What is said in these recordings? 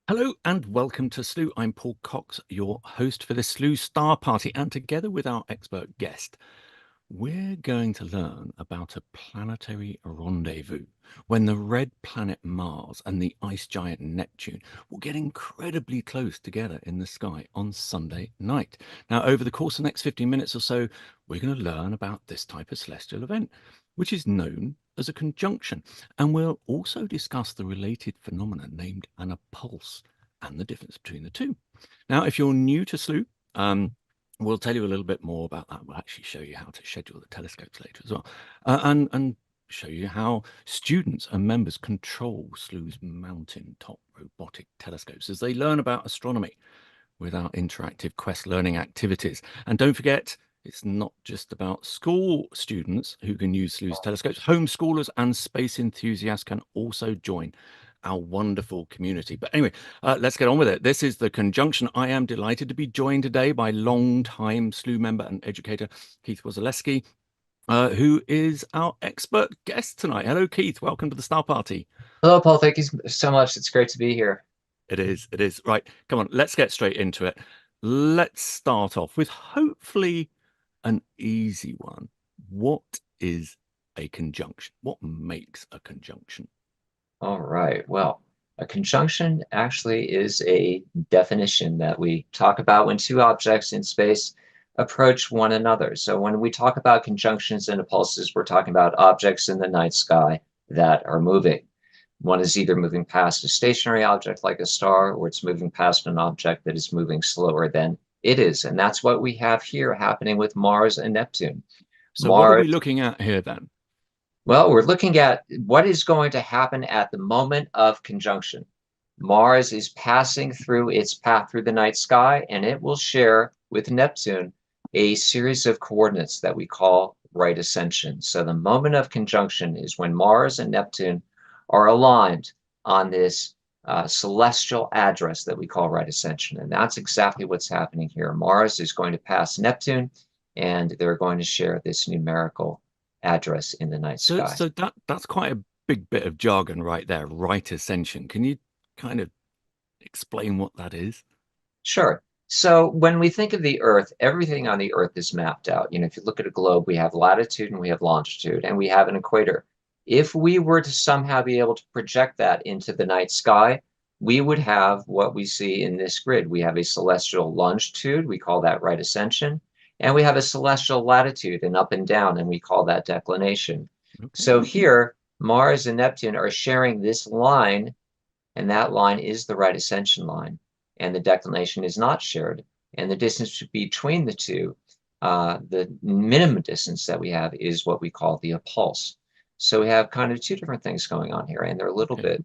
Hello and welcome to Slooh. I'm Paul Cox, your host for this Slooh Star Party, and together with our expert guest, we're going to learn about a planetary rendezvous when the red planet Mars and the ice giant Neptune will get incredibly close together in the sky on Sunday night. Now, over the course of the next 15 minutes or so, we're going to learn about this type of celestial event, which is known as a conjunction. And we'll also discuss the related phenomenon named an appulse and the difference between the two. Now, if you're new to Slooh, we'll tell you a little bit more about that. We'll actually show you how to schedule the telescopes later as well, and show you how students and members control Slooh's mountain-top robotic telescopes as they learn about astronomy with our interactive Quest learning activities. And don't forget, it's not just about school students who can use Slooh's telescopes. Homeschoolers and space enthusiasts can also join our wonderful community. But anyway, let's get on with it. This is the conjunction. I am delighted to be joined today by long-time Slooh member and educator Keith Wozaleski, who is our expert guest tonight. Hello, Keith. Welcome to the Star Party. Hello, Paul. Thank you so much. It's great to be here. It is. It is. Right. Come on. Let's get straight into it. Let's start off with hopefully an easy one. What is a conjunction? What makes a conjunction? All right. Well, a conjunction actually is a definition that we talk about when two objects in space approach one another. So when we talk about conjunctions and appulses, we're talking about objects in the night sky that are moving. One is either moving past a stationary object like a star, or it's moving past an object that is moving slower than it is. And that's what we have here happening with Mars and Neptune. So what are Mars we looking at here then? Well, we're looking at what is going to happen at the moment of conjunction. Mars is passing through its path through the night sky, and it will share with Neptune a series of coordinates that we call right ascension. So the moment of conjunction is when Mars and Neptune are aligned on this celestial address that we call right ascension. And that's exactly what's happening here. Mars is going to pass Neptune, and they're going to share this numerical address in the night So sky. so that's quite a big bit of jargon right there, right ascension. Can you kind of explain what that is? Sure. So when we think of the Earth, everything on the Earth is mapped out. If you look at a globe, we have latitude and we have longitude and we have an equator. If we were to somehow be able to project that into the night sky, we would have what we see in this grid. We have a celestial longitude, we call that right ascension, and we have a celestial latitude, and up and down, and we call that declination. So Okay. here, Mars and Neptune are sharing this line, and that line is the right ascension line, and the declination is not shared. And the distance between the two, the minimum distance that we have, is what we call the appulse. So we have kind of two different things going on here, and they're a little Okay.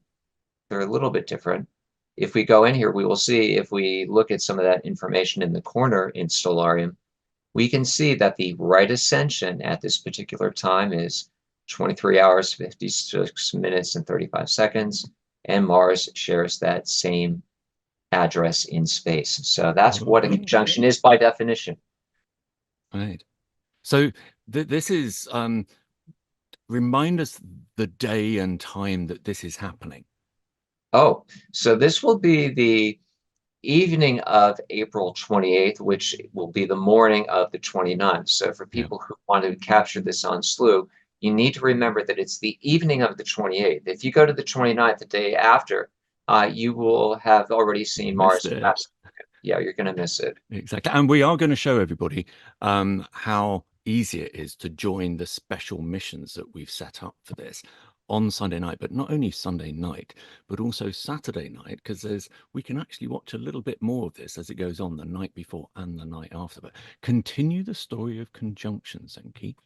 bit different. If we go in here, we will see, if we look at some of that information in the corner in Stellarium, we can see that the right ascension at this particular time is 23 hours, 56 minutes, and 35 seconds. And Mars shares that same address in space. So that's what a Oh, conjunction is by definition. right. So this is remind us the day and time that this is happening. Oh, so this will be the evening of April 28th, which will be the morning of the 29th. So for Yeah. people who want to capture this on Slooh, you need to remember that it's the evening of the 28th. If you go to the 29th, the day after, you will have already seen Missed Mars. it. Yeah, you're going to miss it. Exactly. And we are going to show everybody how easy it is to join the special missions that we've set up for this on Sunday night, but not only Sunday night, but also Saturday night, because we can actually watch a little bit more of this as it goes on the night before and the night after. But continue the story of conjunctions, and Keith.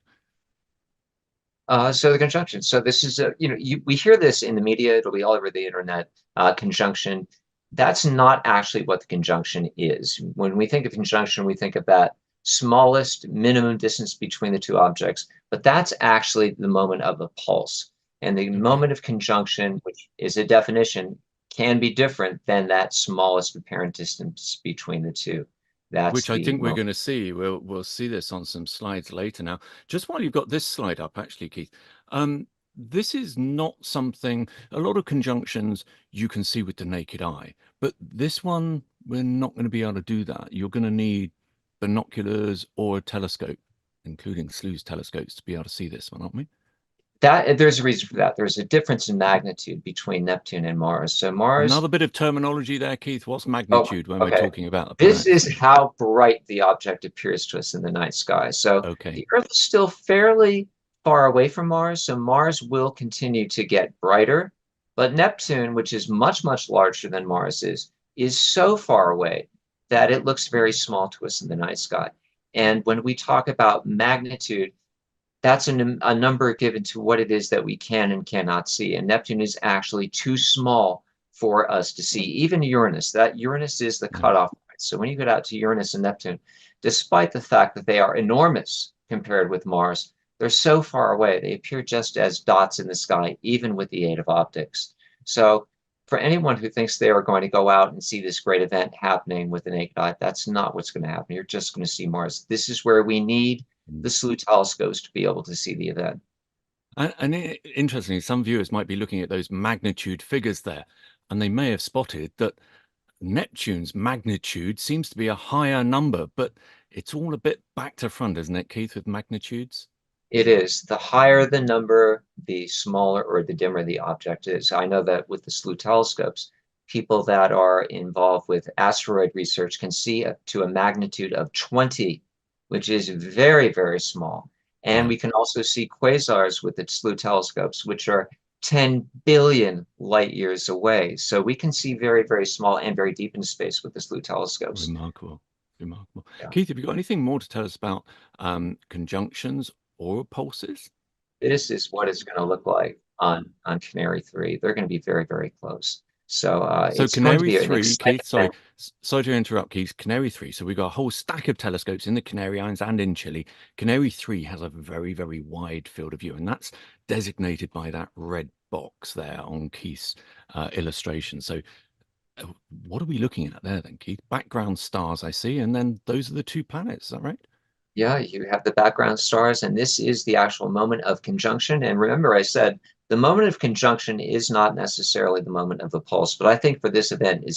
So the conjunction. So this is we hear this in the media. It'll be all over the internet. Conjunction. That's not actually what the conjunction is. When we think of conjunction, we think of that smallest minimum distance between the two objects. But that's actually the moment of a pulse. And the Okay. moment of conjunction, which is a definition, can be different than that smallest apparent distance between the two. That's Which I the think we're moment. going to see. We'll see this on some slides later. Now, just while you've got this slide up, actually, Keith, this is not something, a lot of conjunctions you can see with the naked eye, but this one, we're not going to be able to do that. You're going to need binoculars or a telescope, including Slooh's telescopes, to be able to see this one, aren't we? That there's a reason for that. There's a difference in magnitude between Neptune and Mars. So Mars, Another bit of terminology there, Keith. What's oh, magnitude when we're okay. talking about the This planets? is how bright the object appears to us in the night sky. So Okay. the Earth is still fairly far away from Mars, so Mars will continue to get brighter. But Neptune, which is much, much larger than Mars is so far away that it looks very small to us in the night sky. And when we talk about magnitude, that's a number given to what it is that we can and cannot see. And Neptune is actually too small for us to see. Even Uranus, that Uranus is the Yeah. cutoff point. So when you get out to Uranus and Neptune, despite the fact that they are enormous compared with Mars, they're so far away. They appear just as dots in the sky, even with the aid of optics. So for anyone who thinks they are going to go out and see this great event happening with the naked eye, that's not what's going to happen. You're just going to see Mars. This is where we need the Slooh telescopes to be able to see the event. Interestingly, some viewers might be looking at those magnitude figures there, and they may have spotted that Neptune's magnitude seems to be a higher number, but it's all a bit back to front, isn't it, Keith, with magnitudes? It is. The higher the number, the smaller or the dimmer the object is. I know that with the Slooh telescopes, people that are involved with asteroid research can see up to a magnitude of 20, which is very, very small. And we Wow. can also see quasars with the Slooh telescopes, which are 10 billion light years away. So we can see very, very small and very deep into space with the Slooh telescopes. Remarkable. Remarkable. Yeah. Keith, have you got anything more to tell us about conjunctions or pulses? This is what it's going to look like on Canary 3. They're going to be very, very close. So So it's going to Canary be an 3, exciting Keith, sorry, event. sorry to interrupt, Keith. Canary 3. So we've got a whole stack of telescopes in the Canary Islands and in Chile. Canary 3 has a very, very wide field of view, and that's designated by that red box there on Keith's illustration. So what are we looking at there then, Keith? Background stars, I see, and then those are the two planets. Is that right? Yeah, you have the background stars, and this is the actual moment of conjunction. And remember, I said the moment of conjunction is not necessarily the moment of the pulse, but I think for this event, it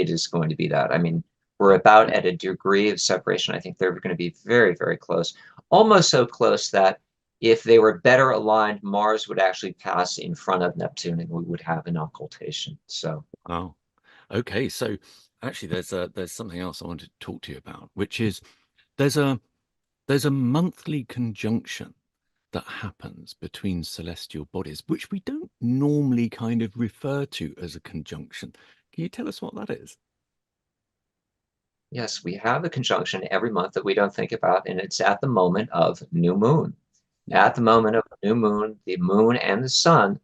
is going to be that. I mean, we're about at a degree of separation. I think they're going to be very, very close, almost so close that if they were better aligned, Mars would actually pass in front of Neptune, and we would have an occultation. So. Oh, okay. So actually, there's something else I wanted to talk to you about, which is there's a there's a monthly conjunction that happens between celestial bodies, which we don't normally kind of refer to as a conjunction. Can you tell us what that is? Yes, we have a conjunction every month that we don't think about, and it's at the moment of new moon. Yeah. At the moment of new moon, the moon and the sun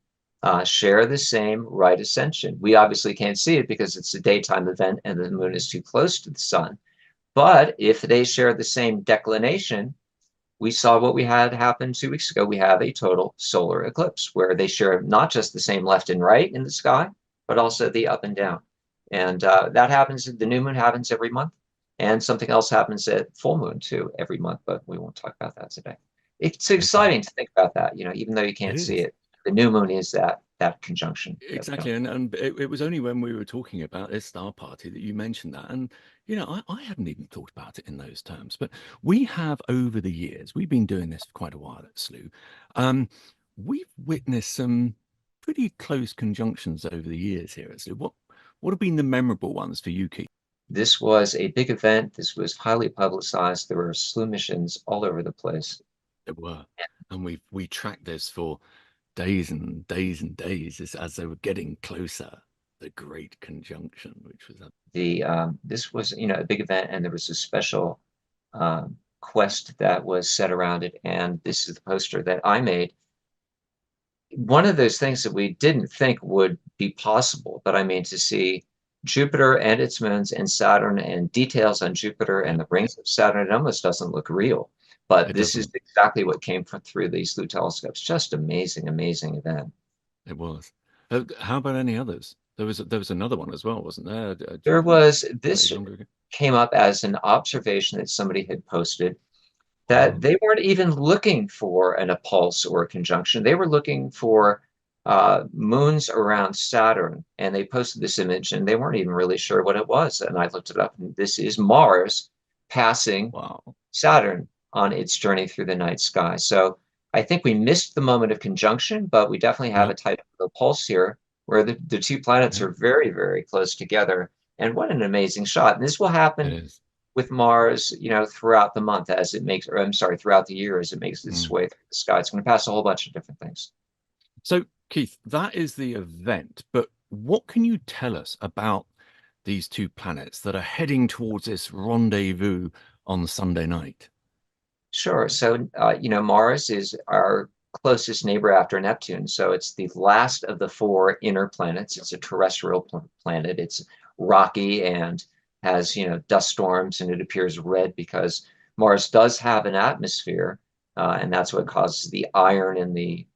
share the same right ascension. We obviously can't see it because it's a daytime event and the moon is too close to the sun. But if they share the same declination, we saw what we had happen 2 weeks ago. We have a total solar eclipse where they share not just the same left and right in the sky, but also the up and down. And that happens, the new moon happens every month. And something else happens at full moon too every month, but we won't talk about that today. It's Okay. exciting to think about that, even though you It can't see is. it. The new moon is that conjunction that we Exactly. don't. And it was only when we were talking about this star party that you mentioned that. And, I hadn't even thought about it in those terms. But we have over the years, we've been doing this for quite a while at Slooh. Um, we've witnessed some pretty close conjunctions over the years here at Slooh. What have been the memorable ones for you, Keith? This was a big event. This was highly publicized. There were Slooh missions all over the place. There were. And we tracked this for days and days and days as they were getting closer. The Great Conjunction, which was This was a big event, and there was a special quest that was set around it. And this is the poster that I made. One of those things that we didn't think would be possible, but I mean to see Jupiter and its moons and Saturn and details on Jupiter yeah, and the rings of Saturn, it almost doesn't look real. But it this is doesn't. exactly what came through these Slooh telescopes. Just amazing, amazing event. It was. How about any others? There was another one as well, wasn't there? There was Slightly this longer ago. came up as an observation that somebody had posted. that Wow. they weren't even looking for an appulse or a conjunction. They were looking for moons around Saturn, and they posted this image, and they weren't even really sure what it was. And I looked it up, and this is Mars passing Wow. Saturn on its journey through the night sky. So I think we missed the moment of conjunction, but we definitely have Yeah. a type of pulse here where the two planets Yeah. are very, very close together. And what an amazing shot. And this will It happen is. with Mars, throughout the month as it makes, or I'm sorry, throughout the year as it makes its Mm. way through the sky. It's going to pass a whole bunch of different things. So, Keith, that is the event, but what can you tell us about these two planets that are heading towards this rendezvous on Sunday night? Sure. So, Mars is our closest neighbor after Neptune. So it's the last of the four inner planets. It's a terrestrial planet. It's rocky and has, dust storms, and it appears red because Mars does have an atmosphere, and that's what causes the iron in the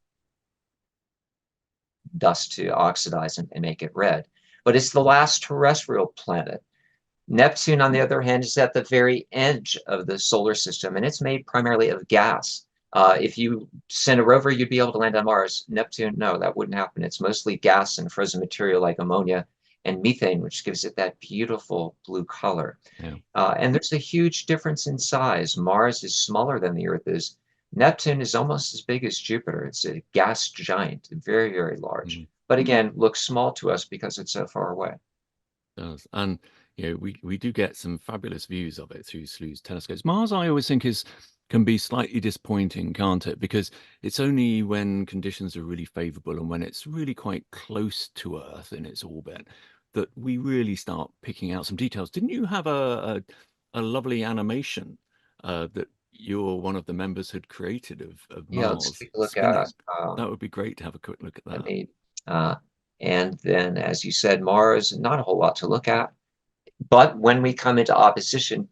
dust to oxidize and make it red. But it's the last terrestrial planet. Neptune, on the other hand, is at the very edge of the solar system, and it's made primarily of gas. If you send a rover, you'd be able to land on Mars. Neptune, no, that wouldn't happen. It's mostly gas and frozen material like ammonia and methane, which gives it that beautiful blue color. Yeah. And there's a huge difference in size. Mars is smaller than the Earth is. Neptune is almost as big as Jupiter. It's a gas giant, very, very large. Mm. But again, looks small to us because it's so far away. Does. And we do get some fabulous views of it through Slooh's telescopes. Mars, I always think, is can be slightly disappointing, can't it? Because it's only when conditions are really favorable and when it's really quite close to Earth in its orbit that we really start picking out some details. Didn't you have a lovely animation that you're one of the members had created of Yeah, let's Mars take a look at spinning? That would be great to have a quick look at let that. me, uh, and then, as you said, Mars, not a whole lot to look at. But when we come into opposition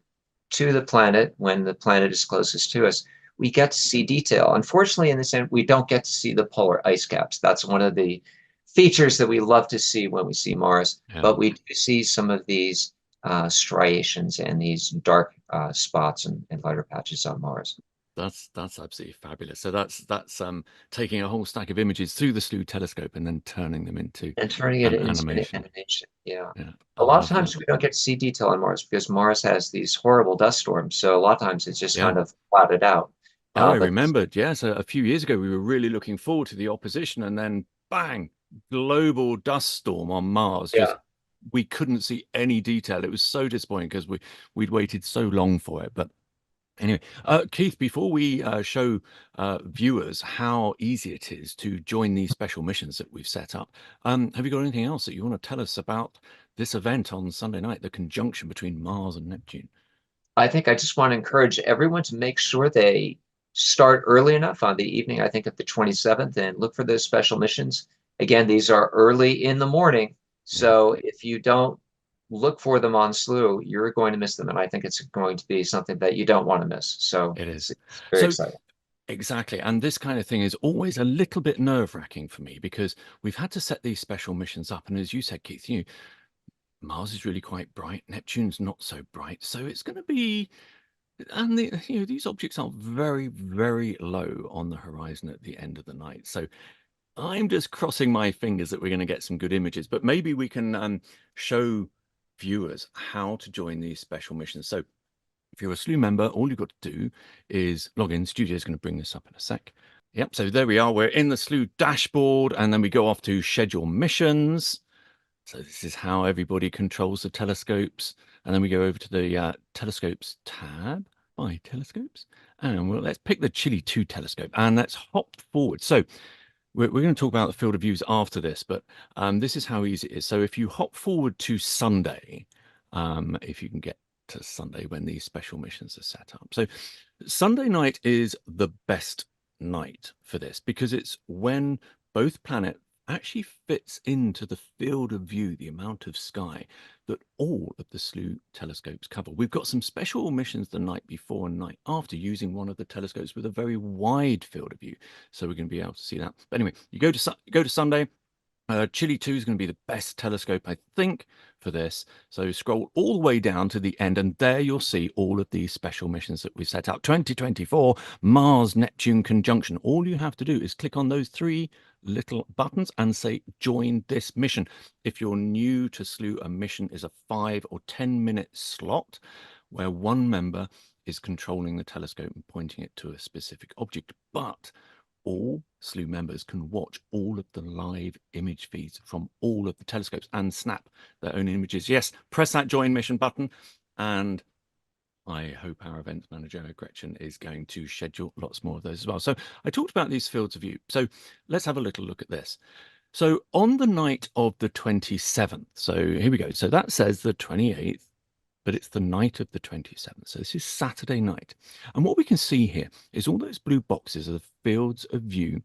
to the planet, when the planet is closest to us, we get to see detail. Unfortunately, in this end, we don't get to see the polar ice caps. That's one of the features that we love to see when we see Mars. Yeah. But we do see some of these striations and these dark spots and lighter patches on Mars. That's absolutely fabulous. So that's taking a whole stack of images through the Slooh telescope and then turning them into And turning it an into an animation. animation. Yeah. Yeah, A I lot of love that. times we don't get to see detail on Mars because Mars has these horrible dust storms. So a lot of times it's just Yeah. kind of clouded out. Oh, I But remembered. Yes, a few years ago we were really looking forward to the opposition, and then bang, global dust storm on Mars. Just yeah, we couldn't see any detail. It was so disappointing because we'd waited so long for it. But anyway, Keith, before we show viewers how easy it is to join these special missions that we've set up, have you got anything else that you want to tell us about this event on Sunday night, the conjunction between Mars and Neptune? I think I just want to encourage everyone to make sure they start early enough on the evening, I think, of the 27th, and look for those special missions. Again, these are early in the morning. Yeah, So if you don't look for them on Slooh, you're going to miss them. And I think it's going to be something that you don't want to miss. So it it's is. very So exciting. exactly. And this kind of thing is always a little bit nerve-wracking for me because we've had to set these special missions up. And as you said, Keith, Mars is really quite bright, Neptune's not so bright. So it's going to be, and these objects are very, very low on the horizon at the end of the night. So I'm just crossing my fingers that we're going to get some good images, but maybe we can show viewers how to join these special missions. So if you're a Slooh member, all you've got to do is log in. Studio's going to bring this up in a sec. Yep, so there we are. We're in the Slooh dashboard, and then we go off to schedule missions. So this is how everybody controls the telescopes. And then we go over to the telescopes tab by telescopes. And let's pick the Chile 2 telescope and let's hop forward. So we're going to talk about the field of views after this, but this is how easy it is. So if you hop forward to Sunday, if you can get to Sunday when these special missions are set up. So Sunday night is the best night for this because it's when both planets actually fits into the field of view, the amount of sky that all of the Slooh telescopes cover. We've got some special missions the night before and night after using one of the telescopes with a very wide field of view. So we're going to be able to see that. But anyway, you go to Sunday, Chile 2 is going to be the best telescope, I think, for this. So scroll all the way down to the end, and there you'll see all of these special missions that we've set out. 2024 Mars-Neptune conjunction. All you have to do is click on those three little buttons and say, join this mission. If you're new to Slooh, a mission is a 5 or 10-minute slot where one member is controlling the telescope and pointing it to a specific object. But all Slooh members can watch all of the live image feeds from all of the telescopes and snap their own images. Yes, press that join mission button, and I hope our events manager, Gretchen, is going to schedule lots more of those as well. So I talked about these fields of view. So let's have a little look at this. So on the night of the 27th, so here we go. So that says the 28th, but it's the night of the 27th. So this is Saturday night. And what we can see here is all those blue boxes are the fields of view,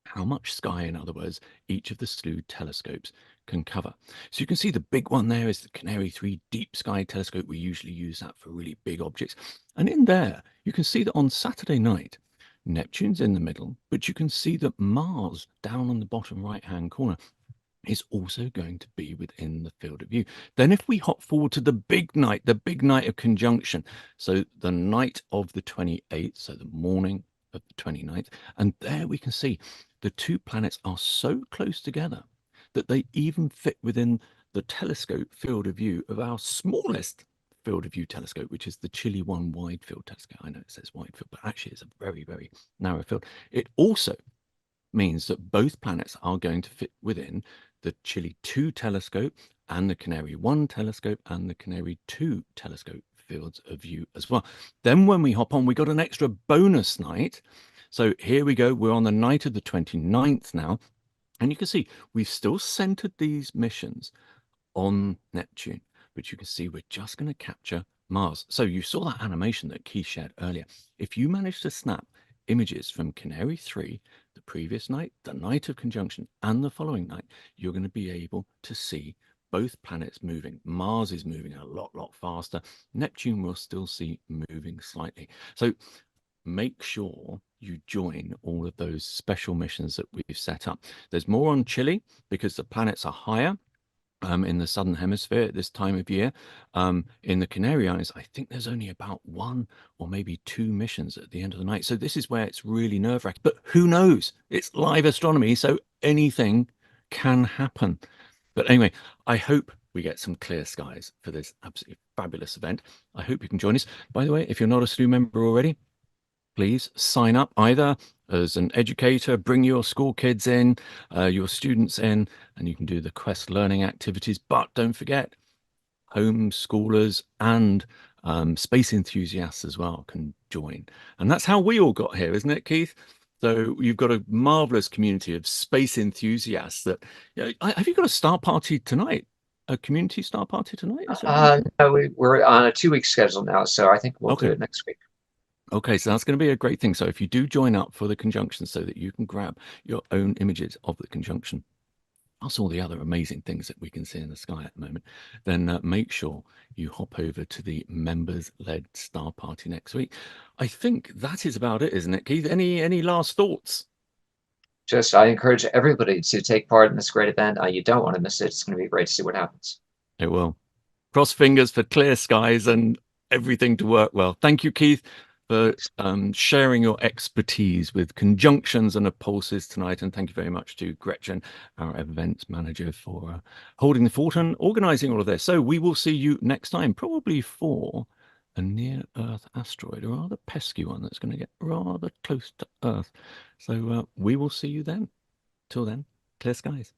how much sky, in other words, each of the Slooh telescopes can cover. So you can see the big one there is the Canary 3 Deep Sky Telescope. We usually use that for really big objects. And in there, you can see that on Saturday night, Neptune's in the middle, but you can see that Mars down on the bottom right-hand corner is also going to be within the field of view. Then if we hop forward to the big night of conjunction, so the night of the 28th, so the morning of the 29th, and there we can see the two planets are so close together that they even fit within the telescope field of view of our smallest field of view telescope, which is the Chile 1 wide field telescope. I know it says wide field, but actually it's a very, very narrow field. It also means that both planets are going to fit within the Chile 2 telescope and the Canary 1 telescope and the Canary 2 telescope fields of view as well. Then when we hop on, we got an extra bonus night. So here we go. We're on the night of the 29th now. And you can see we've still centered these missions on Neptune, but you can see we're just going to capture Mars. So you saw that animation that Keith shared earlier. If you manage to snap images from Canary 3, the previous night, the night of conjunction, and the following night, you're going to be able to see both planets moving. Mars is moving a lot faster. Neptune will still see moving slightly. So make sure you join all of those special missions that we've set up. There's more on Chile because the planets are higher in the southern hemisphere at this time of year. In the Canary Islands, I think there's only about 1 or maybe 2 missions at the end of the night. So this is where it's really nerve-wracking. But who knows? It's live astronomy, so anything can happen. But anyway, I hope we get some clear skies for this absolutely fabulous event. I hope you can join us. By the way, if you're not a Slooh member already, please sign up either as an educator, bring your school kids in, your students in, and you can do the Quest learning activities. But don't forget, homeschoolers and space enthusiasts as well can join. And that's how we all got here, isn't it, Keith? So you've got a marvelous community of space enthusiasts that, have you got a star party tonight? A community star party tonight? No, we're on a 2-week schedule now, so I think we'll do it next week. Okay, so that's going to be a great thing. So if you do join up for the conjunction so that you can grab your own images of the conjunction, plus all the other amazing things that we can see in the sky at the moment, then make sure you hop over to the members-led star party next week. I think that is about it, isn't it, Keith? Any last thoughts? Just, I encourage everybody to take part in this great event. You don't want to miss it. It's going to be great to see what happens. It will. Cross fingers for clear skies and everything to work well. Thank you, Keith, for sharing your expertise with conjunctions and appulses tonight. And thank you very much to Gretchen, our events manager, for holding the fort and organizing all of this. So we will see you next time, probably for a near-Earth asteroid, a rather pesky one that's going to get rather close to Earth. So we will see you then. Till then, clear skies.